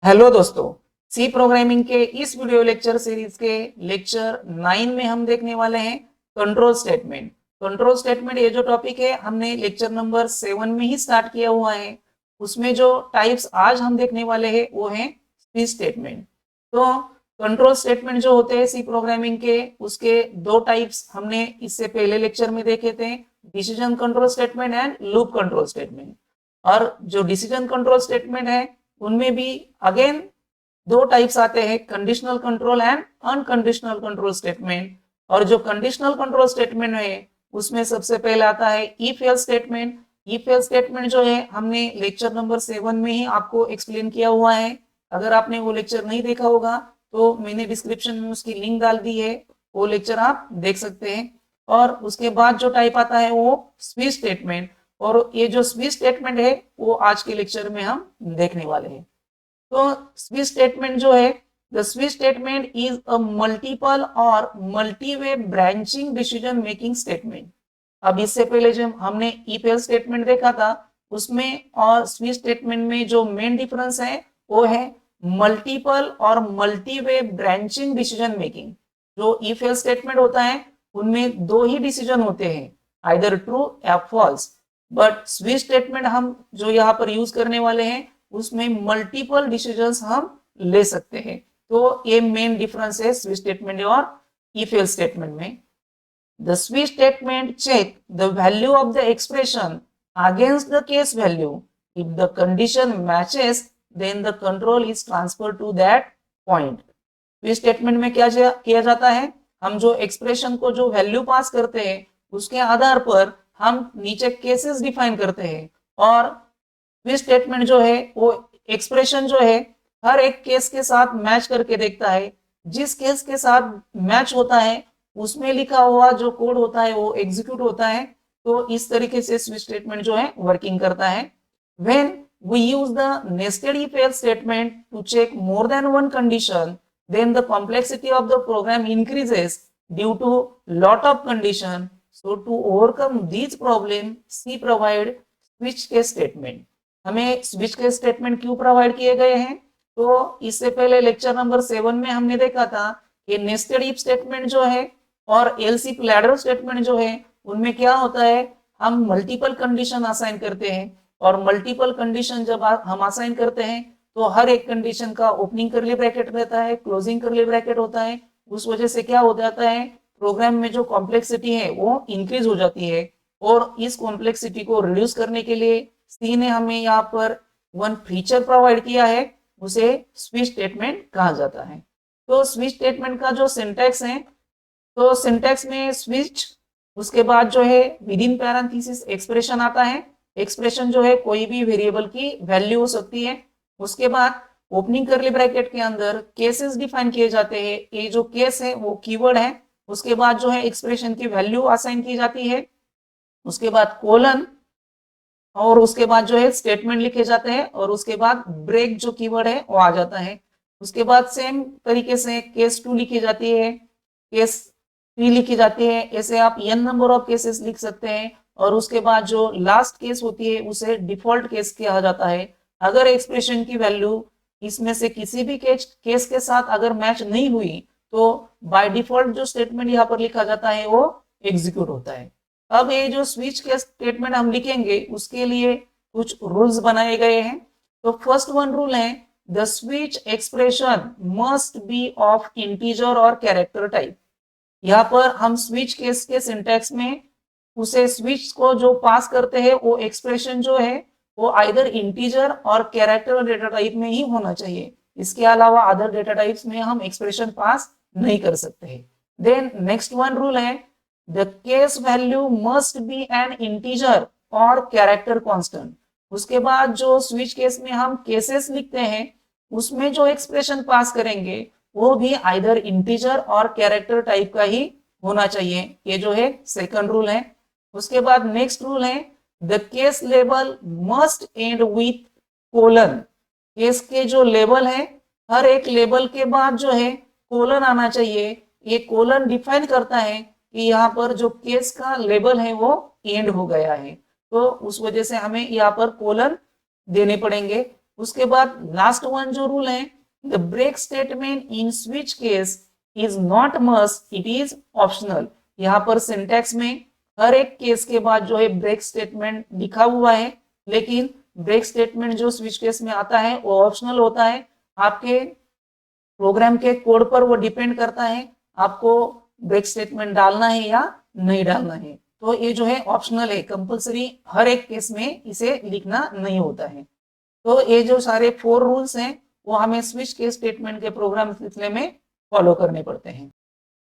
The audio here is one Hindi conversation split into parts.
हेलो दोस्तों, सी प्रोग्रामिंग के इस वीडियो लेक्चर सीरीज के लेक्चर 9 में हम देखने वाले हैं कंट्रोल स्टेटमेंट। कंट्रोल स्टेटमेंट ये जो टॉपिक है हमने लेक्चर नंबर 7 में ही स्टार्ट किया हुआ है। उसमें जो टाइप्स आज हम देखने वाले हैं वो है स्विच स्टेटमेंट। तो कंट्रोल स्टेटमेंट जो होते हैं सी प्रोग्रामिंग के, उसके दो टाइप्स हमने इससे पहले लेक्चर में देखे थे, decision control statement and loop control statement. और जो डिसीजन कंट्रोल स्टेटमेंट है उनमें भी अगेन दो टाइप्स आते हैं, conditional control and unconditional control statement. और जो कंडीशनल कंट्रोल स्टेटमेंट है उसमें सबसे पहले आता है if else statement. If else statement जो है हमने लेक्चर नंबर 7 में ही आपको एक्सप्लेन किया हुआ है। अगर आपने वो लेक्चर नहीं देखा होगा तो मैंने डिस्क्रिप्शन में उसकी लिंक डाल दी है, वो लेक्चर आप देख सकते हैं। और उसके बाद जो टाइप आता है वो स्विच स्टेटमेंट, और ये जो स्विच स्टेटमेंट है वो आज के लेक्चर में हम देखने वाले हैं। तो स्विच स्टेटमेंट जो है, the switch statement is a multiple और मल्टी वे ब्रांचिंग डिसीजन मेकिंग स्टेटमेंट। अब इससे पहले जब हमने इफ एल्स स्टेटमेंट देखा था उसमें और स्विच स्टेटमेंट में जो मेन डिफरेंस है वो है मल्टीपल और मल्टी वे ब्रांचिंग डिसीजन मेकिंग। जो इफ एल्स स्टेटमेंट होता है उनमें दो ही डिसीजन होते हैं, आइदर ट्रू या फॉल्स। बट स्विच स्टेटमेंट हम जो यहाँ पर यूज करने वाले हैं उसमें मल्टीपल डिसीजंस हम ले सकते हैं। तो ये मेन डिफरेंस है स्विच स्टेटमेंट और इफ एल्स स्टेटमेंट में। The switch statement check the value of the expression against the case value. If the condition matches, then the control is transferred to that point. Switch statement में क्या किया जाता है, हम जो एक्सप्रेशन को जो वैल्यू पास करते हैं उसके आधार पर हम नीचे केसेस डिफाइन करते हैं। और स्विच स्टेटमेंट जो है वो एक्सप्रेशन जो है हर एक केस के साथ मैच करके देखता है। जिस केस के साथ मैच होता है उसमें लिखा हुआ जो कोड होता है वो एग्जीक्यूट होता है। तो इस तरीके से स्विच स्टेटमेंट जो है वर्किंग करता है। When we use the nested if else statement to check more than one condition, then the complexity of the program increases due to lot of condition. So to overcome these problem, C provide switch case statement. हमें switch case statement क्यों प्रोवाइड किए गए हैं, तो इससे पहले लेक्चर नंबर 7 में हमने देखा था कि नेस्टेड इफ स्टेटमेंट जो है और एल्स इफ लैडर स्टेटमेंट जो है उनमें क्या होता है, हम मल्टीपल कंडीशन असाइन करते हैं। और मल्टीपल कंडीशन जब हम असाइन करते हैं तो हर एक कंडीशन का ओपनिंग करली ब्रैकेट रहता है, क्लोजिंग करली ब्रैकेट होता है। उस वजह से क्या हो जाता है, प्रोग्राम में जो कॉम्प्लेक्सिटी है वो इंक्रीज हो जाती है। और इस कॉम्प्लेक्सिटी को रिड्यूस करने के लिए सी ने हमें यहाँ पर वन फीचर प्रोवाइड किया है, उसे स्विच स्टेटमेंट कहा जाता है। तो स्विच स्टेटमेंट का जो सिंटैक्स है, तो सिंटैक्स में स्विच, उसके बाद जो है विद इन पैरेंथेसिस एक्सप्रेशन आता है। एक्सप्रेशन जो है कोई भी वेरिएबल की वैल्यू हो सकती है। उसके बाद ओपनिंग करली ब्रैकेट के अंदर केसेस डिफाइन किए जाते हैं। ये जो केस है वो कीवर्ड है। उसके बाद जो है एक्सप्रेशन की वैल्यू असाइन की जाती है। उसके बाद कोलन, और उसके बाद जो है स्टेटमेंट लिखे जाते हैं, और उसके बाद ब्रेक जो कीवर्ड है वो आ जाता है। उसके बाद सेम तरीके से केस 2 लिखी जाती है, केस 3 लिखी जाती है। ऐसे आप n नंबर ऑफ केसेस लिख सकते हैं। और उसके बाद जो लास्ट केस होती है उसे डिफॉल्ट केस कहा जाता है। अगर एक्सप्रेशन की वैल्यू इसमें से किसी भी केस के साथ अगर मैच नहीं हुई तो बाय डिफॉल्ट जो स्टेटमेंट यहाँ पर लिखा जाता है वो एग्जीक्यूट होता है। अब ये जो स्विच के स्टेटमेंट हम लिखेंगे उसके लिए कुछ रूल्स बनाए गए हैं। तो फर्स्ट वन रूल है, the switch expression must be of integer और कैरेक्टर टाइप। यहाँ पर हम स्विच केस के सिंटैक्स में उसे स्विच को जो पास करते हैं वो एक्सप्रेशन जो है वो आइदर इंटीजर और कैरेक्टर डेटा टाइप में ही होना चाहिए। इसके अलावा अदर डेटा टाइप्स में हम एक्सप्रेशन पास नहीं कर सकते। देन नेक्स्ट वन रूल है, the case value must be N integer और कैरेक्टर कांस्टेंट। उसके बाद जो स्विच केस में हम केसेस लिखते हैं उसमें जो एक्सप्रेशन पास करेंगे वो भी आइदर इंटीजर और कैरेक्टर टाइप का ही होना चाहिए। ये जो है सेकंड रूल है। उसके बाद नेक्स्ट रूल है, the case label must and with colon. Case के जो लेबल है हर एक लेबल के बाद जो है कोलन आना चाहिए। ये कोलन डिफाइन करता है कि यहाँ पर जो केस का लेबल है वो एंड हो गया है, तो उस वजह से हमें यहाँ पर कोलन देने पड़ेंगे। उसके बाद लास्ट वन जो रूल है, the break statement in switch case is not must, it is optional. यहाँ पर सिंटैक्स में हर एक केस के बाद जो है ब्रेक स्टेटमेंट लिखा हुआ है, लेकिन ब्रेक स्टेटमेंट जो स्विच केस में आता है वो ऑप्शनल होता है। आपके प्रोग्राम के कोड पर वो डिपेंड करता है आपको ब्रेक स्टेटमेंट डालना है या नहीं डालना है। तो ये जो है ऑप्शनल है, कंपलसरी हर एक केस में इसे लिखना नहीं होता है। तो ये जो सारे 4 रूल्स हैं वो हमें स्विच केस स्टेटमेंट के प्रोग्राम सिलसिले में फॉलो करने पड़ते हैं।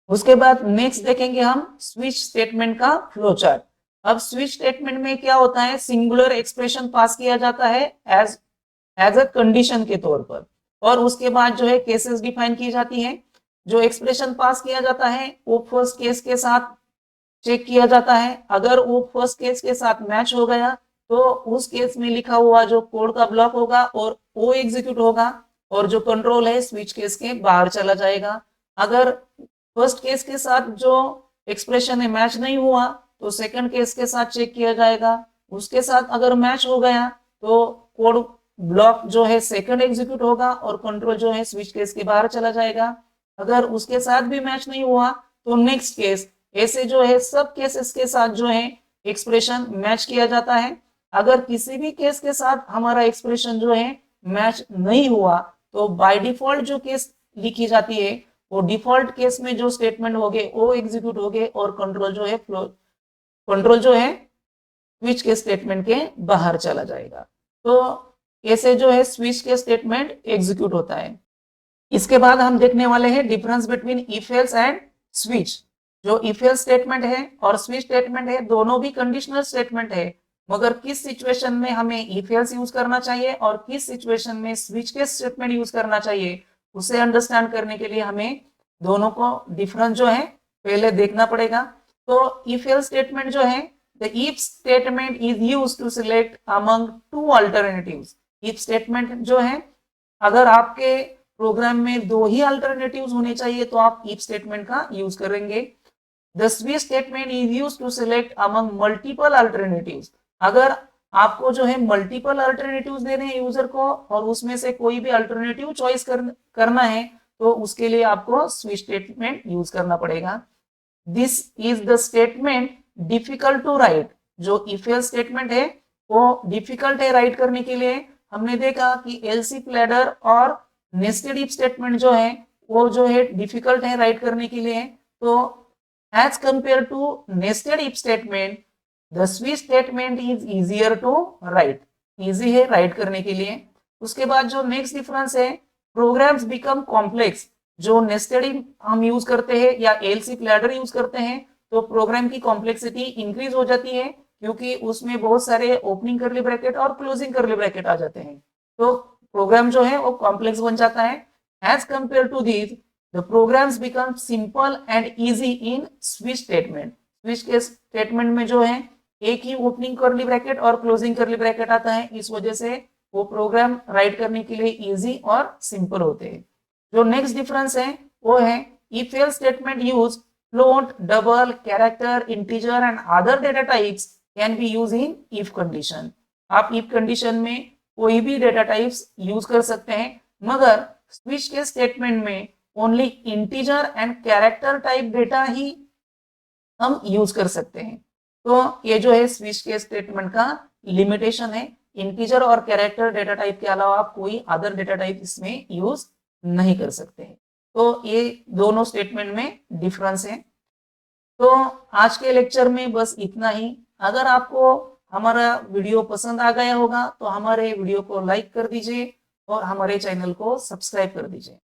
उसके बाद नेक्स्ट देखेंगे हम स्विच स्टेटमेंट का फ्लो चार्ट। अब स्विच स्टेटमेंट में क्या होता है, सिंगुलर एक्सप्रेशन पास किया जाता है एज अ कंडीशन के तौर पर, और उसके बाद जो है केसेस डिफाइन की जाती है। जो एक्सप्रेशन पास किया जाता है वो फर्स्ट केस के साथ चेक किया जाता है। अगर वो फर्स्ट केस के साथ मैच हो गया तो उस केस में लिखा हुआ जो कोड का ब्लॉक होगा और वो एग्जीक्यूट होगा, और जो कंट्रोल है स्विच केस के बाहर चला जाएगा। अगर फर्स्ट केस के साथ जो एक्सप्रेशन है मैच नहीं हुआ तो सेकंड केस के साथ चेक किया जाएगा। उसके साथ अगर मैच हो गया तो कोड ब्लॉक जो है सेकंड एग्जीक्यूट होगा और कंट्रोल जो है स्विच केस के बाहर चला जाएगा। अगर उसके साथ भी मैच नहीं हुआ तो नेक्स्ट केस, ऐसे जो है सब केसेस के साथ जो है एक्सप्रेशन मैच किया जाता है। अगर किसी भी केस के साथ हमारा एक्सप्रेशन जो है मैच नहीं हुआ तो बाय डिफॉल्ट जो केस लिखी जाती है वो डिफॉल्ट केस में जो स्टेटमेंट हो गए वो एग्जीक्यूट हो गए और कंट्रोल जो है स्विच के स्टेटमेंट के बाहर चला जाएगा। तो ऐसे जो है स्विच के स्टेटमेंट एग्जीक्यूट होता है। इसके बाद हम देखने वाले हैं difference between if else and switch. जो इफ एल्स स्टेटमेंट है और स्विच स्टेटमेंट है दोनों भी कंडीशनल स्टेटमेंट है, मगर किस सिचुएशन में हमें इफ एल्स यूज करना चाहिए और किस सिचुएशन में स्विच के स्टेटमेंट यूज करना चाहिए उसे अंडरस्टैंड करने के लिए हमें दोनों को डिफरेंस जो है पहले देखना पड़ेगा। तो इफ एल्स स्टेटमेंट जो है, the if statement is used to select among two alternatives. If statement जो है, अगर आपके प्रोग्राम में 2 ही अल्टरनेटिव्स होने चाहिए तो आप इफ स्टेटमेंट का यूज करेंगे। The switch statement is used to select among multiple alternatives. अगर आपको जो है मल्टीपल अल्टरनेटिव्स देने हैं यूजर को और उसमें से कोई भी अल्टरनेटिव चॉइस करना है तो उसके लिए आपको स्विच स्टेटमेंट यूज करना पड़ेगा। This is the statement difficult to write. जो इफ एल्स स्टेटमेंट है वो डिफिकल्ट है राइट करने के लिए। हमने देखा कि एल्स इफ लैडर और नेस्टेड इफ स्टेटमेंट जो है वो जो है डिफिकल्ट है राइट करने के लिए। तो as compare to nested if statement the switch statement is easier to write, easy है राइट करने के लिए। उसके बाद जो नेक्स्ट डिफरेंस है, प्रोग्राम्स बिकम कॉम्प्लेक्स। जो नेस्टेड इफ हम यूज करते हैं या एल्स इफ लैडर यूज करते हैं तो प्रोग्राम की कॉम्प्लेक्सिटी इंक्रीज हो जाती है, क्योंकि उसमें बहुत सारे ओपनिंग करली ब्रैकेट और क्लोजिंग करली ब्रैकेट आ जाते हैं। तो प्रोग्राम जो है वो कॉम्प्लेक्स बन जाता है। As compare to this the programs become simple and easy in switch statement. Switch के स्टेटमेंट में जो है एक ही ओपनिंग करली ब्रैकेट और क्लोजिंग करली ब्रैकेट आता है, इस वजह से वो प्रोग्राम राइट करने के लिए इजी और सिंपल होते हैं। जो नेक्स्ट डिफरेंस है वो है if else statement use float, double, character, integer and other data types can be use in if condition. आप इफ कंडीशन में कोई भी डेटा टाइप्स यूज कर सकते हैं, मगर स्विच के स्टेटमेंट में only integer and character type data ही हम यूज कर सकते हैं। तो ये जो है स्विच के स्टेटमेंट का लिमिटेशन है। इंटीजर और कैरेक्टर डेटा टाइप के अलावा आप कोई अदर डेटा टाइप इसमें यूज नहीं कर सकते हैं। तो ये दोनों स्टेटमेंट में डिफरेंस है। तो आज के लेक्चर में बस इतना ही। अगर आपको हमारा वीडियो पसंद आ गया होगा तो हमारे वीडियो को लाइक कर दीजिए और हमारे चैनल को सब्सक्राइब कर दीजिए।